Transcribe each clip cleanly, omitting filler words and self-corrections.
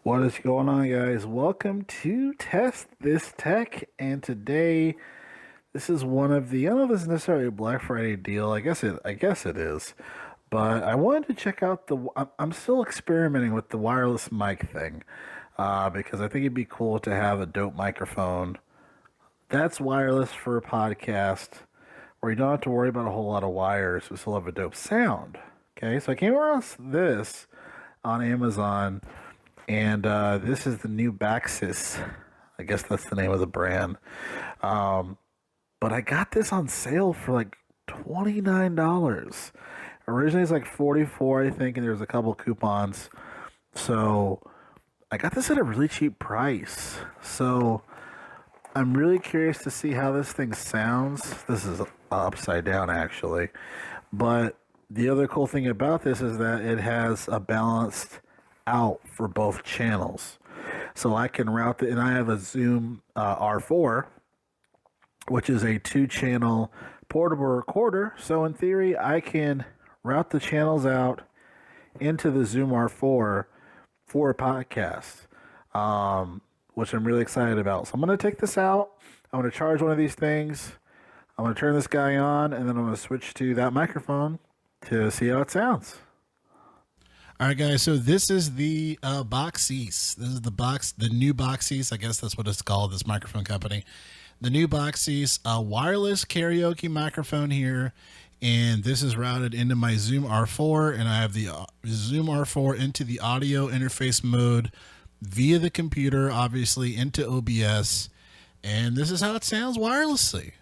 What is going on, guys? Welcome to Test This Tech, and today this is one of the. I don't know if this is necessarily a Black Friday deal. I guess it is, but I wanted to check out the. I'm still experimenting with the wireless mic thing, because I think it'd be cool to have a dope microphone that's wireless for a podcast, where you don't have to worry about a whole lot of wires, but still have a dope sound. Okay, so I came across this on Amazon. And this is the new Baxis. I guess that's the name of the brand. Um, but I got this on sale for like $29. Originally it's like 44, I think, and there's a couple coupons. So I got this at a really cheap price. So I'm really curious to see how this thing sounds. This is upside down actually. But the other cool thing about this is that it has a balanced out for both channels. So I can route it, and I have a Zoom R4, which is a two channel portable recorder. So in theory, I can route the channels out into the Zoom R4 for a podcast, which I'm really excited about. So I'm going to take this out. I'm going to charge one of these things. I'm going to turn this guy on, and then I'm going to switch to that microphone to see how it sounds. All right, guys. So this is the Boxies. This is the new Boxies. I guess that's what it's called. This microphone company, the new Boxies, a wireless karaoke microphone here, and this is routed into my Zoom R4, and I have the Zoom R4 into the audio interface mode via the computer, obviously into OBS, and this is how it sounds wirelessly.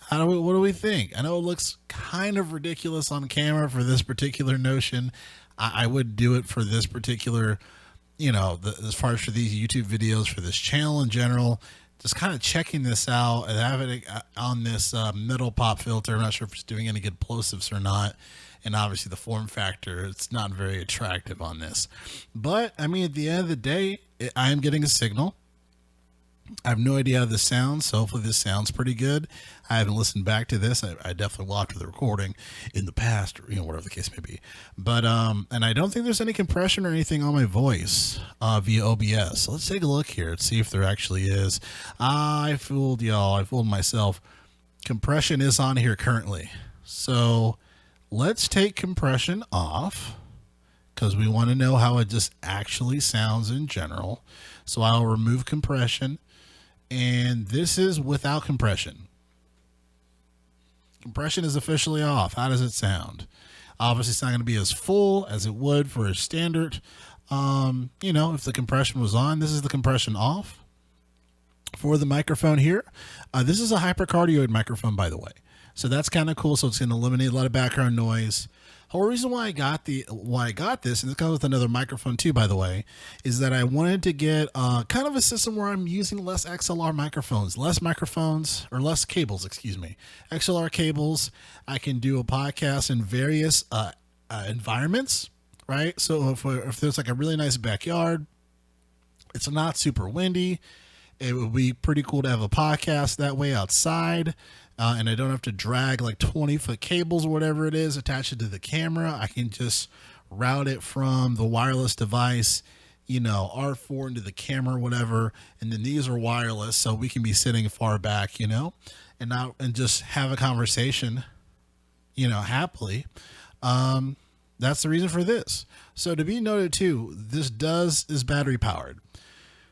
What do we think? I know it looks kind of ridiculous on camera for this particular notion. I would do it for this particular, as far as for these YouTube videos, for this channel in general, just kind of checking this out and having it on this middle pop filter. I'm not sure if it's doing any good plosives or not. And obviously the form factor, it's not very attractive on this. But, I mean, at the end of the day, I am getting a signal. I have no idea how this sounds, so hopefully this sounds pretty good. I haven't listened back to this. I definitely will after the recording in the past, or whatever the case may be. But and I don't think there's any compression or anything on my voice via OBS. So let's take a look here and see if there actually is. I fooled y'all. I fooled myself. Compression is on here currently. So let's take compression off, because we want to know how it just actually sounds in general. So I'll remove compression. And this is without compression. Compression is officially off. How does it sound? Obviously, it's not going to be as full as it would for a standard. If the compression was on, this is the compression off for the microphone here. This is a hypercardioid microphone, by the way. So that's kind of cool. So it's going to eliminate a lot of background noise. The whole reason why I got this, and this comes with another microphone too, by the way, is that I wanted to get kind of a system where I'm using less less cables, excuse me, XLR cables. I can do a podcast in various environments, right? So if there's like a really nice backyard, it's not super windy, it would be pretty cool to have a podcast that way outside. And I don't have to drag like 20-foot cables or whatever it is, attach it to the camera. I can just route it from the wireless device, R4 into the camera or whatever. And then these are wireless, so we can be sitting far back, and just have a conversation, happily. That's the reason for this. So to be noted too, this is battery powered.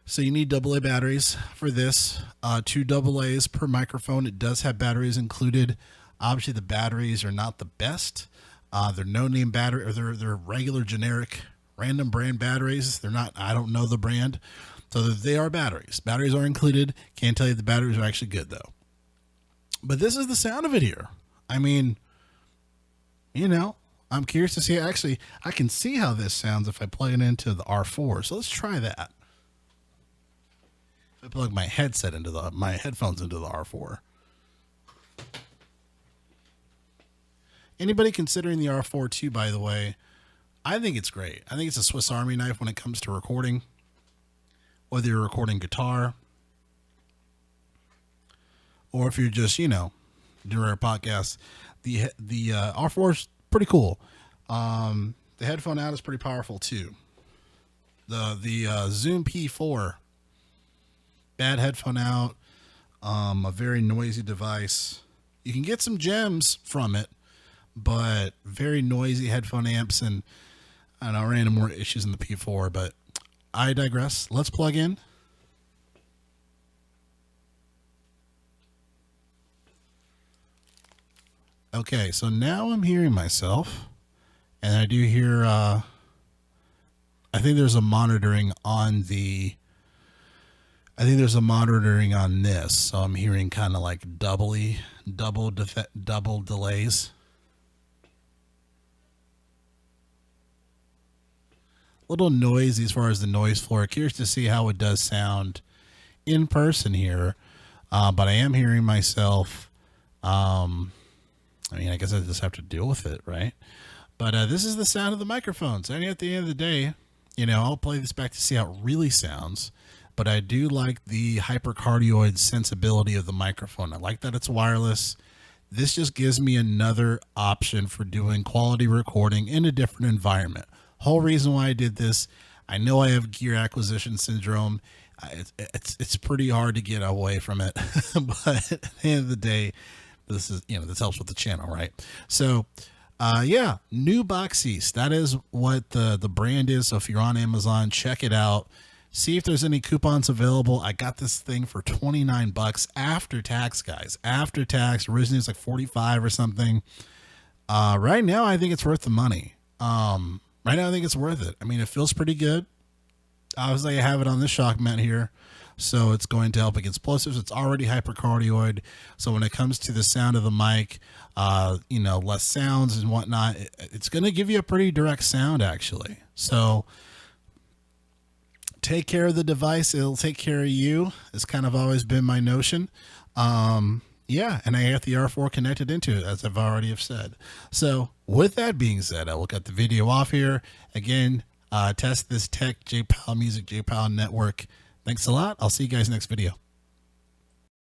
So you need AA batteries for this, 2 AA's per microphone. It does have batteries included. Obviously, the batteries are not the best. They're no-name battery, or they're regular, generic, random brand batteries. They're not. I don't know the brand, so they are batteries. Batteries are included. Can't tell you the batteries are actually good though. But this is the sound of it here. I mean, I'm curious to see. Actually, I can see how this sounds if I plug it into the R4. So let's try that. I plug my my headphones into the R4. Anybody considering the R4 too, by the way, I think it's great. I think it's a Swiss Army knife when it comes to recording, whether you're recording guitar or if you're just, doing a podcast. The R4 is pretty cool. The headphone out is pretty powerful too. The Zoom P4. Bad headphone out. A very noisy device. You can get some gems from it, but very noisy headphone amps, and I don't know, ran into more issues in the P4, but I digress. Let's plug in. Okay, so now I'm hearing myself, and I do hear, I think there's a monitoring on the, I think there's a monitoring on this, so I'm hearing kind of like double delays. Little noisy as far as the noise floor. Curious to see how it does sound in person here, but I am hearing myself. I mean, I guess I just have to deal with it, right? But this is the sound of the microphones. And at the end of the day, I'll play this back to see how it really sounds. But I do like the hypercardioid sensibility of the microphone. I like that it's wireless. This just gives me another option for doing quality recording in a different environment. Whole reason why I did this, I know I have gear acquisition syndrome. It's pretty hard to get away from it. But at the end of the day, this helps with the channel, right? So yeah, new Boxies. That is what the brand is. So if you're on Amazon, check it out. See if there's any coupons available. I got this thing for $29 after tax, guys. After tax, originally it's like 45 or something. Right now, I think it's worth the money. Right now, I think it's worth it. I mean, it feels pretty good. Obviously, I have it on this shock mount here, so it's going to help against plosives. It's already hypercardioid, so when it comes to the sound of the mic, less sounds and whatnot, it's going to give you a pretty direct sound, actually. So take care of the device. It'll take care of you. It's kind of always been my notion. Yeah, and I have the R4 connected into it, as I've already have said. So with that being said, I will cut the video off here. Again, test this tech, JPal Music, JPal Network. Thanks a lot. I'll see you guys next video.